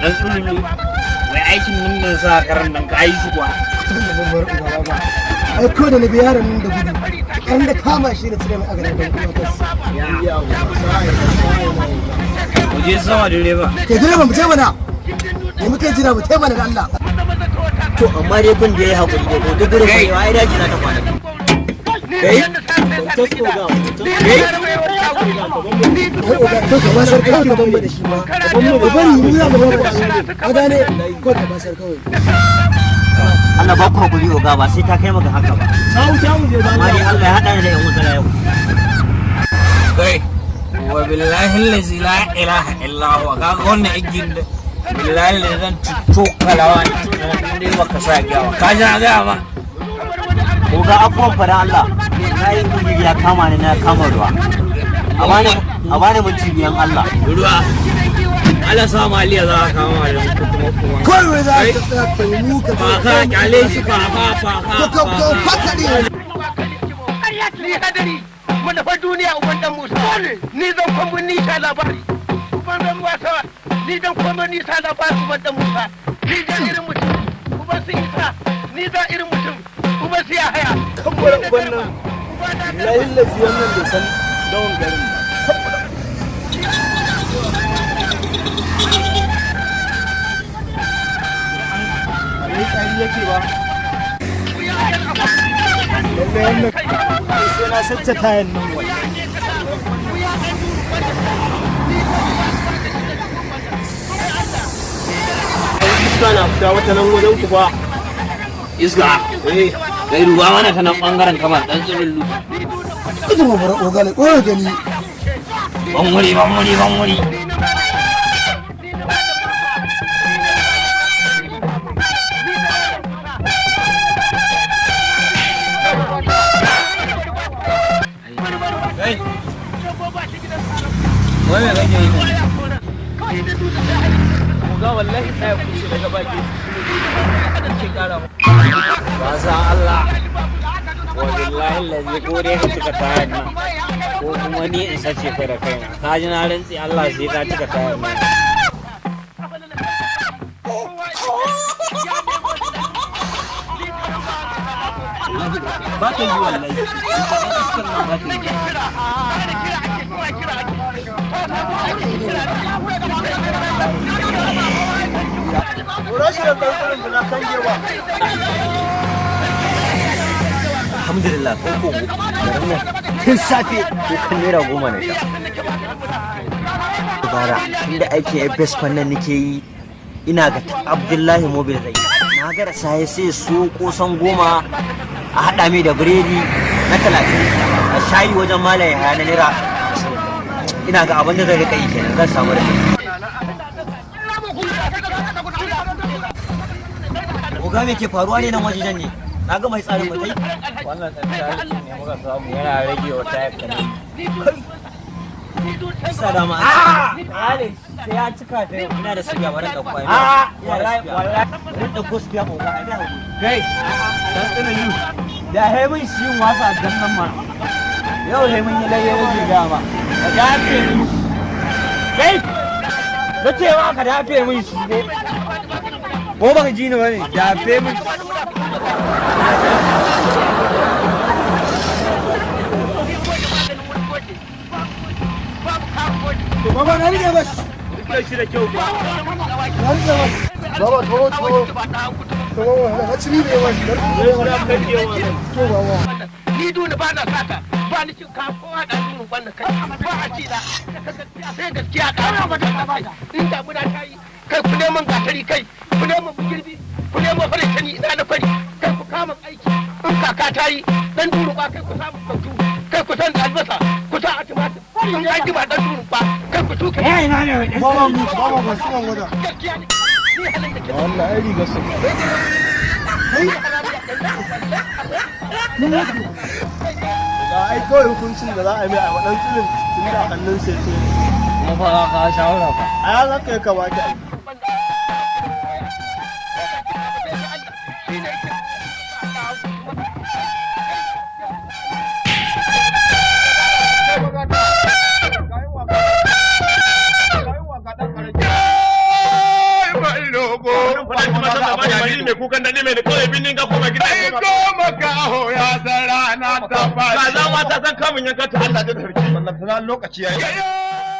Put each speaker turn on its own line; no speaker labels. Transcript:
dan sululu wai aikin nan da sa karan nan ka yi shi kuwa
ai ko da na bi yaron nan da gudu an da kama shi da tsira mai agana don kuma tas
mu je sama direba
ke direba mu je mana ne muke jira mu tai mana da Allah
to amma dai kun da yayi hakuri da duk gurin kai ai daji na ta kwana kai to ko ga kai
to ka basar kawai ka bamba da shi ma ka bari ni za mu ba ka gane ko ka basar kawai
Allah ba ku hakuri oga ba sai ta kai maka haka ba
mu je
amma dai Allah ya hada ni da yan wutsara yau
kai wa billahi allazi la ilaha illa huwa kaga wannan igin da billahi da zan cokalawa ne baka sa gawa ka ja ga ba
oga afuwan fara Allah na yi gudu ya kama ni na kama ruwa a bani minti biyan Allah
ruwa Allah sa maliya za ka kama da kuma
kawai za ka tsaya ka mu ka
ka kyale shi fa
ni hadari mun fa duniya uban dan Musa ni zan kwambu ni sha labari uban dan Musa ni zan kwambu ni sha labari uban dan Musa ni da irin mutum uban su Isa ni da irin mutum uban su ya haya
kabbara uban nan lahin lafi wannan bai san dawon garin ba tsari yake ba lalle wannan sai na sace tayan nan wani iska na fita wata nan wajen ku ba
iska kai ruwa mana ta nan bangaren kamar dan tsirin lu
ita ma bara ogale ko gani
ban wuri wai me kake yi
ga wallahi sai ku ce daga baki ke kara
ba sa Allah wa billahi lazi ko dai ka cika tayan nan ko kuma ni in sace ka da kaina ka ji na rantsi Allah sai ka cika tayan nan
ba ta yi wallahi iskar nan ba ta yi alhamdulillah ko tun safe ko kan naira 10 na sha bara inda aikin best fannan nake yi ina ga Abdullahi Mobile zai na ga sai su kosan 10 a hada mai da biredi na 30 a shayi wajen malaye haya na naira ina ga abin da zai rika yi kenan zan samu rake oga me ke faruwa ne nan wajen ne na ga mai tsarin mutai
wannan dan tarihi ne muka samu yana rage wata yakka ne
salama
ale sai ya cika ta
ina da siya bari da kwai
wallahi
da gospiya oga ina
kai dan tsinin da hai mun shi wasa dan nan ma yau hai mun yi laye wuce ga ma ka dafe ni kai da cewa ka dafe mun shi ko ba ka ji ni bane dafe mun
baba na rike bas
rike shi da kyau ba
na rike bas baba to na ci ne wani to baba
ni dole ba na sata ba ni cin kafo hada dun wannan kai ba a ci da sai gaskiya ka ba ta in da muna tayi kai ku neman gatari kai ku neman bugirbi ku neman fari tani ina da fari kai ku kama aiki in kaka tayi dan duru ba kai ku samu kautu kai ku san albasa ku sa atimatir in an ba dan duru ba kai ku tuka
ina ne baba ba su nan wada
gaskiya ne ni halin da
wallahi ai riga su kai ga ai kawai hukuncin da za a yi mai a wadan tsirin tun da hannun sai ce
kuma fa ka shawara fa
a za ka yi ka baki ai
gida
ai goma kaho ya san rana ta ba
ka zan wata san kamun yanka ta Allah da sarki
wannan lokaci yayi